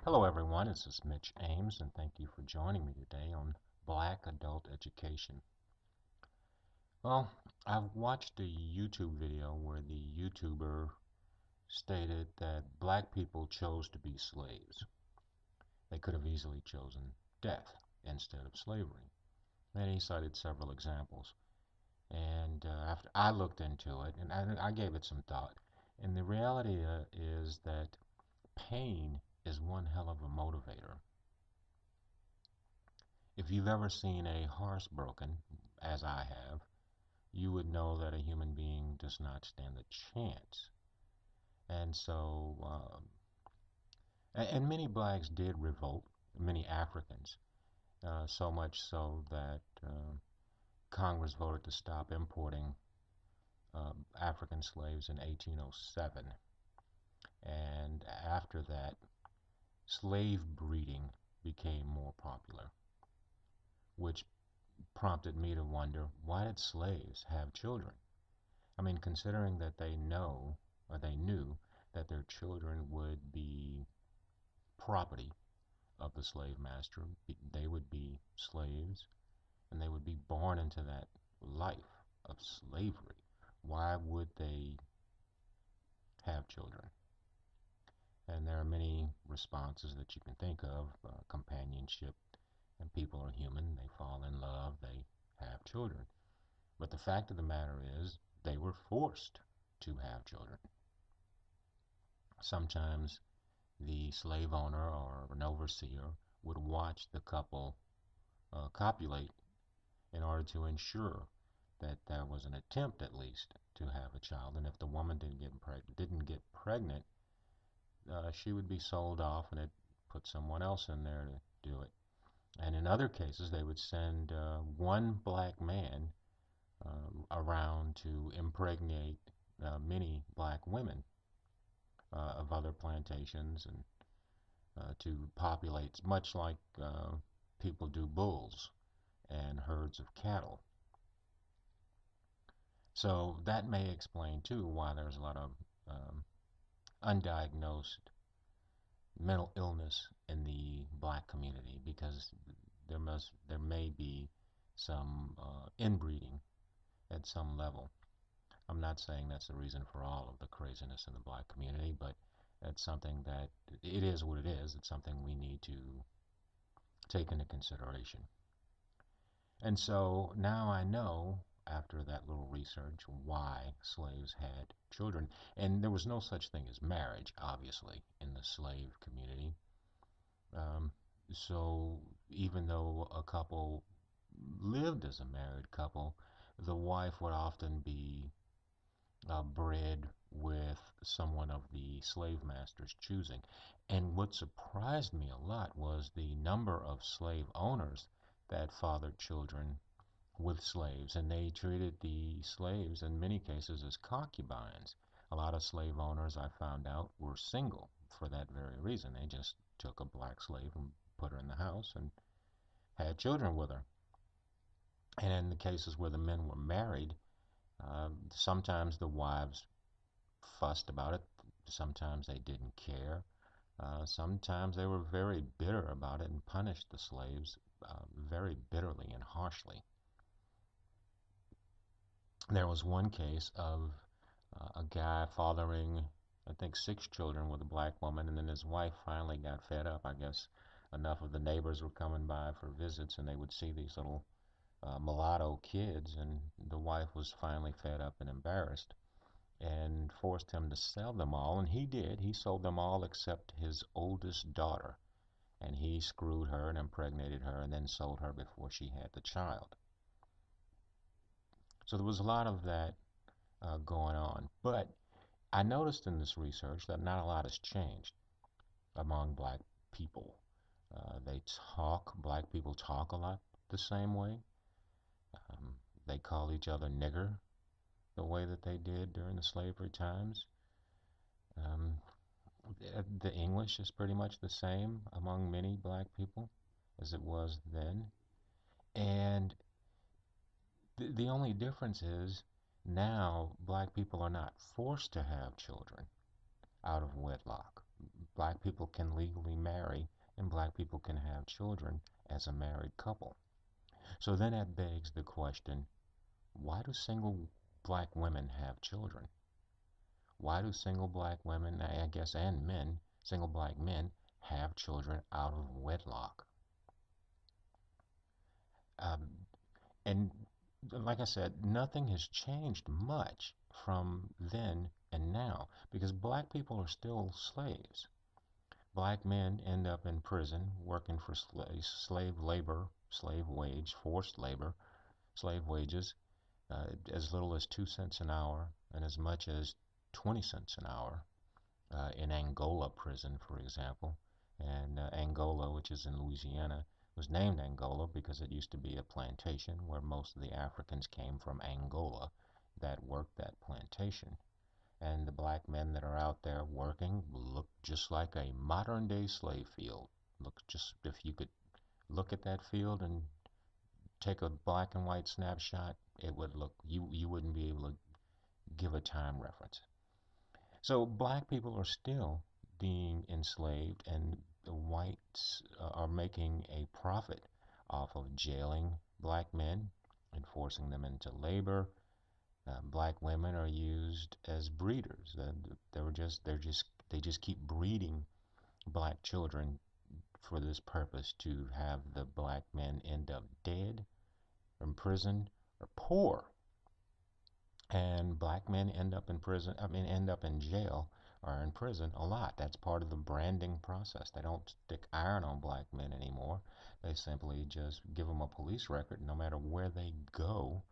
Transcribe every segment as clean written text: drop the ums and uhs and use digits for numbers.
Hello everyone, this is Mitch Ames and thank you for joining me today on Black Adult Education. Well, I've watched a YouTube video where the YouTuber stated that black people chose to be slaves. They could have easily chosen death instead of slavery. And he cited several examples. And after I looked into it and I gave it some thought, and the reality is that pain is one hell of a motivator. If you've ever seen a horse broken, as I have, you would know that a human being does not stand a chance. And so, and many blacks did revolt, many Africans, so much so that Congress voted to stop importing African slaves in 1807. And after that, slave breeding became more popular, which prompted me to wonder, why did slaves have children? I mean, considering that they know or they knew that their children would be property of the slave master, they would be slaves and they would be born into that life of slavery. Why would they have children? And there are many responses that you can think of, companionship, and people are human, they fall in love, they have children. But the fact of the matter is, they were forced to have children. Sometimes the slave owner or an overseer would watch the couple copulate in order to ensure that there was an attempt at least to have a child. And if the woman didn't get pregnant, she would be sold off and it put someone else in there to do it. And in other cases, they would send one black man around to impregnate many black women of other plantations and to populate, much like people do bulls and herds of cattle. So that may explain too why there's a lot of um, undiagnosed mental illness in the black community, because there may be some inbreeding at some level. I'm not saying that's the reason for all of the craziness in the black community, but it's something that it is what it is. It's something we need to take into consideration. And so now I know, after that little research, why slaves had children. And there was no such thing as marriage, obviously, in the slave community. Um, so even though a couple lived as a married couple, the wife would often be bred with someone of the slave master's choosing. And what surprised me a lot was the number of slave owners that fathered children with slaves, and they treated the slaves in many cases as concubines. A lot of slave owners, I found out, were single for that very reason. They just took a black slave and put her in the house and had children with her. And in the cases where the men were married, sometimes the wives fussed about it. Sometimes they didn't care. Sometimes they were very bitter about it and punished the slaves very bitterly and harshly. There was one case of a guy fathering, I think, 6 children with a black woman, and then his wife finally got fed up. I guess enough of the neighbors were coming by for visits, and they would see these little mulatto kids, and the wife was finally fed up and embarrassed and forced him to sell them all, and he did. He sold them all except his oldest daughter, and he screwed her and impregnated her and then sold her before she had the child. So there was a lot of that going on. But I noticed in this research that not a lot has changed among black people. Black people talk a lot the same way. Um, they call each other nigger the way that they did during the slavery times. Um, the English is pretty much the same among many black people as it was then. And the only difference is now black people are not forced to have children. out of wedlock. Black people can legally marry, and black people can have children as a married couple. So then that begs the question, why do single black women have children? Why do single black women, I guess, and men, single black men, have children out of wedlock? Um, and like I said, nothing has changed much from then and now because black people are still slaves. Black men end up in prison working for slave labor, slave wage, forced labor, slave wages, as little as 2 cents an hour and as much as 20 cents an hour in Angola prison, for example. And Angola, which is in Louisiana, was named Angola because it used to be a plantation where most of the Africans came from Angola that worked that plantation. And the black men that are out there working look just like a modern day slave field. Look, just if you could look at that field and take a black and white snapshot, it would look, you wouldn't be able to give a time reference. So black people are still being enslaved, and the whites are making a profit off of jailing black men and forcing them into labor. Black women are used as breeders. They just keep breeding black children for this purpose to have the black men end up dead, imprisoned, or poor. And black men end up in prison, end up in jail or in prison a lot. That's part of the branding process. They don't stick iron on black men anymore. They simply just give them a police record. No matter where they go,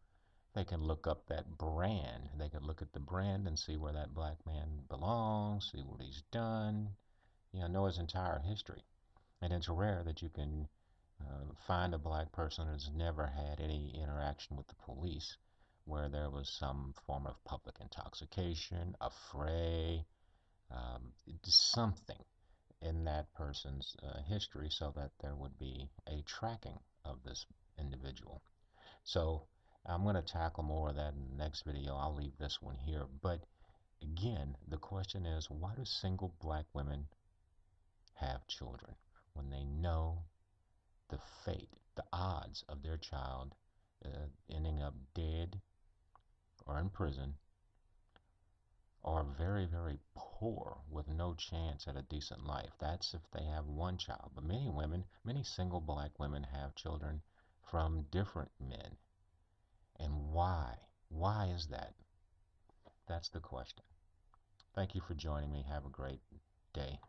they can look up that brand. They can look at the brand and see where that black man belongs, see what he's done, know his entire history. And it's rare that you can find a black person who's never had any interaction with the police where there was some form of public intoxication, a fray, something in that person's history so that there would be a tracking of this individual. So I'm going to tackle more of that in the next video. I'll leave this one here. But again, the question is, why do single black women have children when they know the fate, the odds of their child ending up dead or in prison are very, very poor with no chance at a decent life? That's if they have one child. But many women, many single black women have children from different men. And why? Why is that? That's the question. Thank you for joining me. Have a great day.